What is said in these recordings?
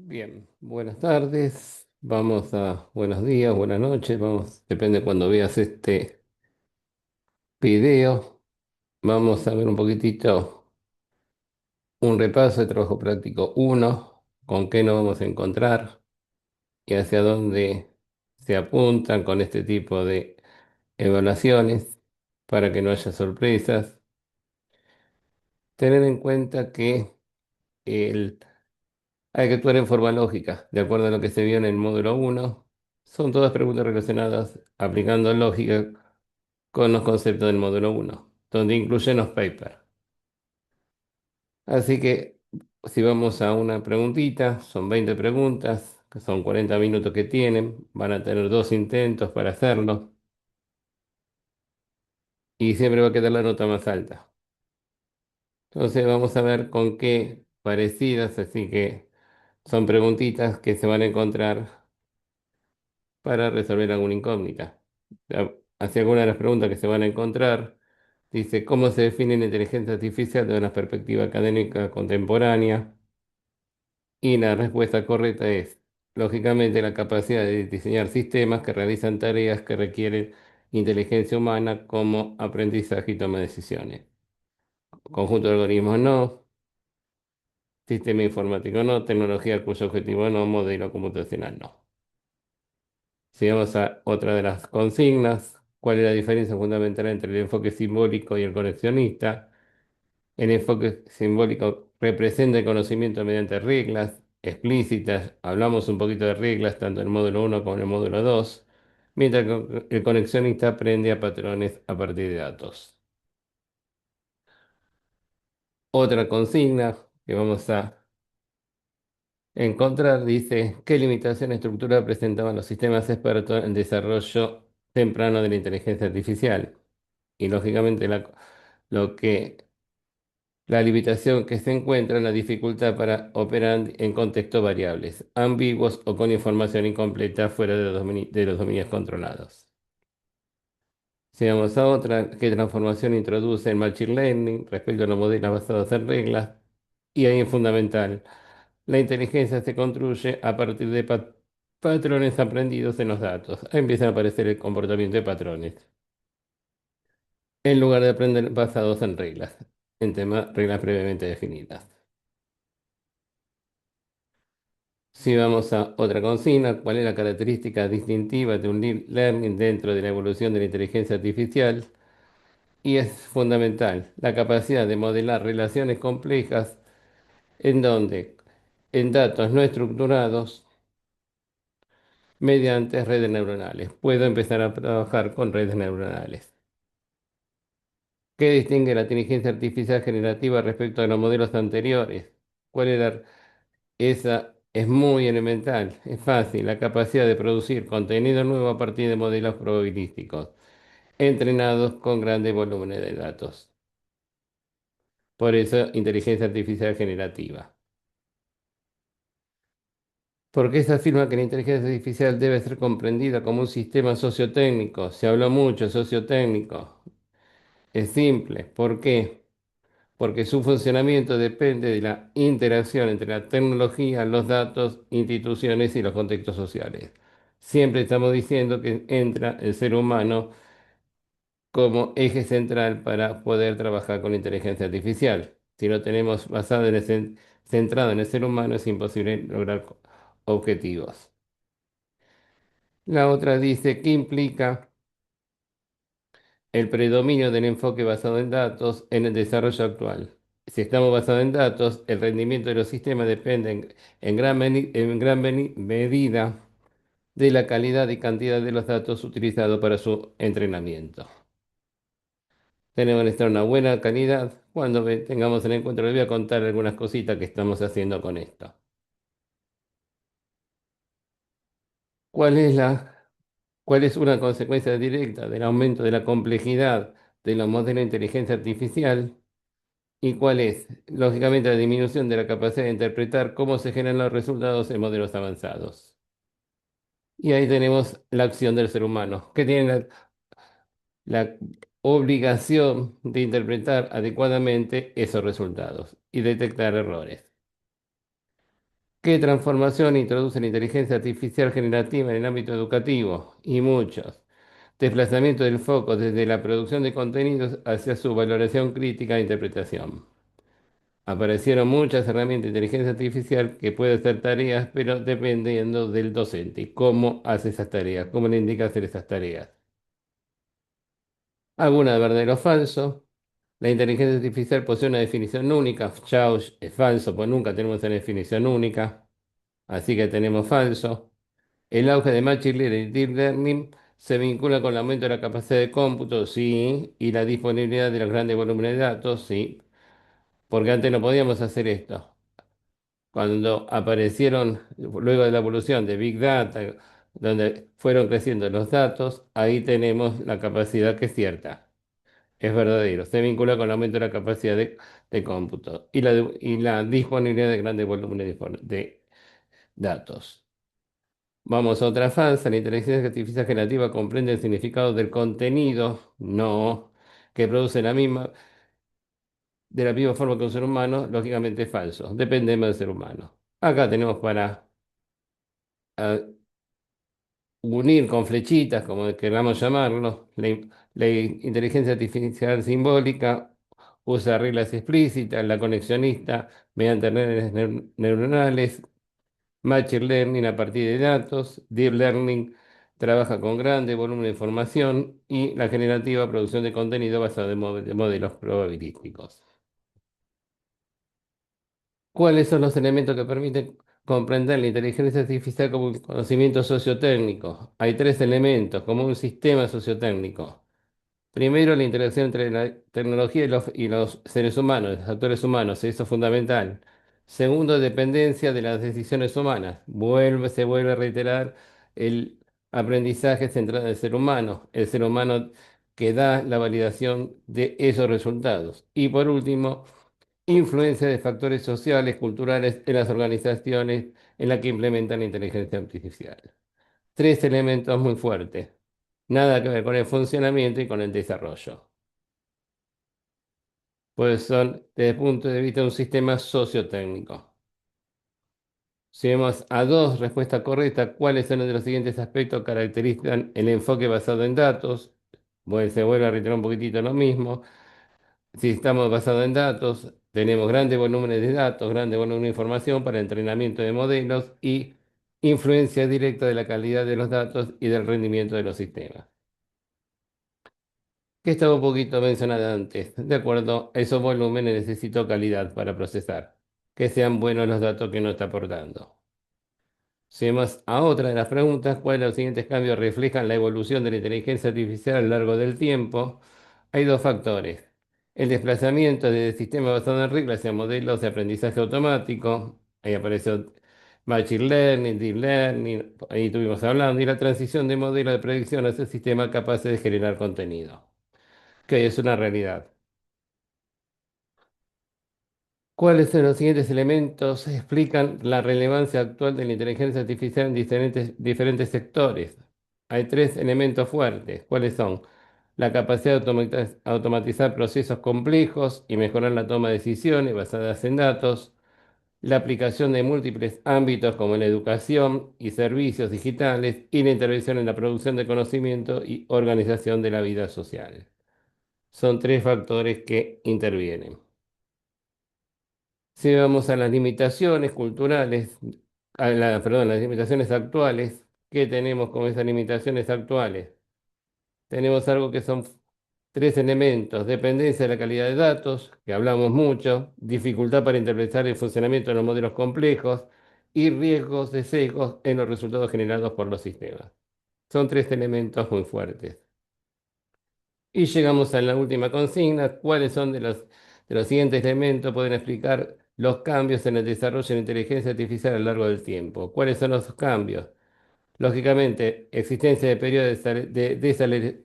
Bien, buenas tardes, buenos días, buenas noches, depende cuando veas este video, vamos a ver un poquitito un repaso de trabajo práctico uno, con qué nos vamos a encontrar y hacia dónde se apuntan con este tipo de evaluaciones para que no haya sorpresas. Tener en cuenta que el hay que actuar en forma lógica, de acuerdo a lo que se vio en el módulo uno. Son todas preguntas relacionadas aplicando lógica con los conceptos del módulo uno, donde incluyen los papers. Así que si vamos a una preguntita, son 20 preguntas, que son 40 minutos que tienen, van a tener dos intentos para hacerlo y siempre va a quedar la nota más alta. Entonces vamos a ver con qué parecidas, así que son preguntitas que se van a encontrar para resolver alguna incógnita. Hacia algunas de las preguntas que se van a encontrar, dice, ¿cómo se define la inteligencia artificial desde una perspectiva académica contemporánea? Y la respuesta correcta es, lógicamente, la capacidad de diseñar sistemas que realizan tareas que requieren inteligencia humana como aprendizaje y toma de decisiones. Conjunto de algoritmos no, sistema informático no, tecnología cuyo objetivo no, modelo computacional no. Si vamos a otra de las consignas, ¿cuál es la diferencia fundamental entre el enfoque simbólico y el conexionista? El enfoque simbólico representa el conocimiento mediante reglas explícitas. Hablamos un poquito de reglas tanto en el módulo uno como en el módulo 2, mientras que el conexionista aprende a patrones a partir de datos. Otra consigna que vamos a encontrar dice, ¿qué limitación estructural presentaban los sistemas expertos en desarrollo temprano de la inteligencia artificial? Y lógicamente lo que la limitación que se encuentra en la dificultad para operar en contextos variables, ambiguos o con información incompleta fuera de de los dominios controlados. Si vamos a otra, ¿qué transformación introduce el Machine Learning respecto a los modelos basados en reglas? Y ahí es fundamental. La inteligencia se construye a partir de patrones aprendidos en los datos. Ahí empiezan a aparecer el comportamiento de patrones, en lugar de aprender basados en reglas, reglas previamente definidas. Si vamos a otra consigna, ¿cuál es la característica distintiva de un deep learning dentro de la evolución de la inteligencia artificial? Y es fundamental la capacidad de modelar relaciones complejas en donde, en datos no estructurados, mediante redes neuronales. Puedo empezar a trabajar con redes neuronales. ¿Qué distingue la inteligencia artificial generativa respecto a los modelos anteriores? ¿Cuál era Esa es muy elemental, es fácil, la capacidad de producir contenido nuevo a partir de modelos probabilísticos, entrenados con grandes volúmenes de datos. Por eso, inteligencia artificial generativa. ¿Por qué se afirma que la inteligencia artificial debe ser comprendida como un sistema sociotécnico? Se habló mucho de sociotécnico. Es simple. ¿Por qué? Porque su funcionamiento depende de la interacción entre la tecnología, los datos, instituciones y los contextos sociales. Siempre estamos diciendo que entra el ser humano como eje central para poder trabajar con inteligencia artificial. Si lo tenemos centrado en el ser humano, es imposible lograr objetivos. La otra dice que implica el predominio del enfoque basado en datos en el desarrollo actual. Si estamos basados en datos, el rendimiento de los sistemas depende en gran medida de la calidad y cantidad de los datos utilizados para su entrenamiento. Tenemos que necesitar una buena calidad. Cuando tengamos el encuentro, les voy a contar algunas cositas que estamos haciendo con esto. ¿Cuál es cuál es una consecuencia directa del aumento de la complejidad de los modelos de inteligencia artificial? ¿Y cuál es? Lógicamente, la disminución de la capacidad de interpretar cómo se generan los resultados en modelos avanzados. Y ahí tenemos la acción del ser humano, que tiene la obligación de interpretar adecuadamente esos resultados y detectar errores. ¿Qué transformación introduce la inteligencia artificial generativa en el ámbito educativo? Y muchos. Desplazamiento del foco desde la producción de contenidos hacia su valoración crítica e interpretación. Aparecieron muchas herramientas de inteligencia artificial que puede hacer tareas, pero dependiendo del docente, cómo hace esas tareas, cómo le indica hacer esas tareas. Alguna de verdadero o falso. La inteligencia artificial posee una definición única. Chao, es falso, pues nunca tenemos una definición única. Así que tenemos falso. El auge de Machine Learning y Deep Learning se vincula con el aumento de la capacidad de cómputo, sí, y la disponibilidad de los grandes volúmenes de datos, sí, porque antes no podíamos hacer esto. Cuando aparecieron, luego de la evolución de Big Data, donde fueron creciendo los datos, ahí tenemos la capacidad que es cierta, es verdadero. Se vincula con el aumento de la capacidad de cómputo y la disponibilidad de grandes volúmenes de datos. Vamos a otra fase. La inteligencia artificial generativa comprende el significado del contenido, no, que produce de la misma forma que un ser humano, lógicamente es falso. Dependemos del ser humano. Acá tenemos para ah, unir con flechitas, como queramos llamarlo, la inteligencia artificial simbólica usa reglas explícitas, la conexionista mediante redes neuronales, Machine Learning a partir de datos, Deep Learning trabaja con grande volumen de información y la generativa producción de contenido basado en modelos probabilísticos. ¿Cuáles son los elementos que permiten comprender la inteligencia artificial como un conocimiento sociotécnico? Hay tres elementos, como un sistema sociotécnico. Primero, la interacción entre la tecnología y los seres humanos, los actores humanos, eso es fundamental. Segundo, dependencia de las decisiones humanas. Se vuelve a reiterar el aprendizaje centrado en el ser humano que da la validación de esos resultados. Y por último, influencia de factores sociales, culturales en las organizaciones en las que implementan la inteligencia artificial. Tres elementos muy fuertes. Nada que ver con el funcionamiento y con el desarrollo. Pues son, desde el punto de vista de un sistema sociotécnico. Si vemos a dos respuestas correctas, ¿cuáles son los de los siguientes aspectos que caracterizan el enfoque basado en datos? Bueno, se vuelve a reiterar un poquitito lo mismo. Si estamos basados en datos, tenemos grandes volúmenes de datos, grandes volúmenes de información para entrenamiento de modelos y influencia directa de la calidad de los datos y del rendimiento de los sistemas. Que estaba un poquito mencionada antes. De acuerdo, esos volúmenes necesito calidad para procesar, que sean buenos los datos que nos está aportando. Si vamos a otra de las preguntas, ¿cuáles de los siguientes cambios reflejan la evolución de la inteligencia artificial a lo largo del tiempo? Hay dos factores. El desplazamiento de sistemas basados en reglas hacia modelos de aprendizaje automático. Ahí apareció Machine Learning, Deep Learning, ahí estuvimos hablando, y la transición de modelos de predicción hacia sistemas capaces de generar contenido, que es una realidad. ¿Cuáles de los siguientes elementos explican la relevancia actual de la inteligencia artificial en diferentes sectores? Hay tres elementos fuertes. ¿Cuáles son? La capacidad de automatizar procesos complejos y mejorar la toma de decisiones basadas en datos. La aplicación de múltiples ámbitos como la educación y servicios digitales y la intervención en la producción de conocimiento y organización de la vida social. Son tres factores que intervienen. Si vamos a las limitaciones culturales, perdón, las limitaciones actuales, ¿qué tenemos con esas limitaciones actuales? Tenemos algo que son tres elementos: dependencia de la calidad de datos, que hablamos mucho, dificultad para interpretar el funcionamiento de los modelos complejos y riesgos de sesgos en los resultados generados por los sistemas. Son tres elementos muy fuertes. Y llegamos a la última consigna: ¿cuáles son de los siguientes elementos pueden explicar los cambios en el desarrollo de la inteligencia artificial a lo largo del tiempo? ¿Cuáles son los cambios? Lógicamente, existencia de periodos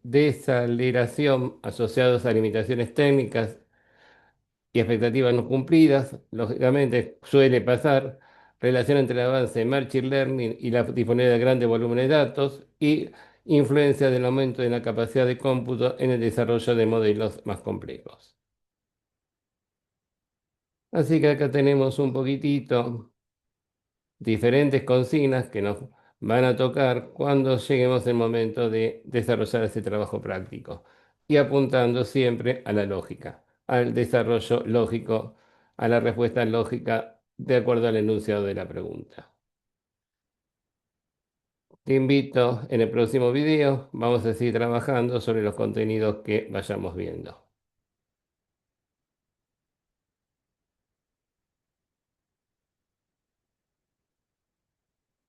desaceleración asociados a limitaciones técnicas y expectativas no cumplidas. Lógicamente, suele pasar relación entre el avance de Machine Learning y la disponibilidad de grandes volúmenes de datos y influencia del aumento de la capacidad de cómputo en el desarrollo de modelos más complejos. Así que acá tenemos un poquitito diferentes consignas que nos van a tocar cuando lleguemos el momento de desarrollar ese trabajo práctico y apuntando siempre a la lógica, al desarrollo lógico, a la respuesta lógica de acuerdo al enunciado de la pregunta. Te invito en el próximo video, vamos a seguir trabajando sobre los contenidos que vayamos viendo.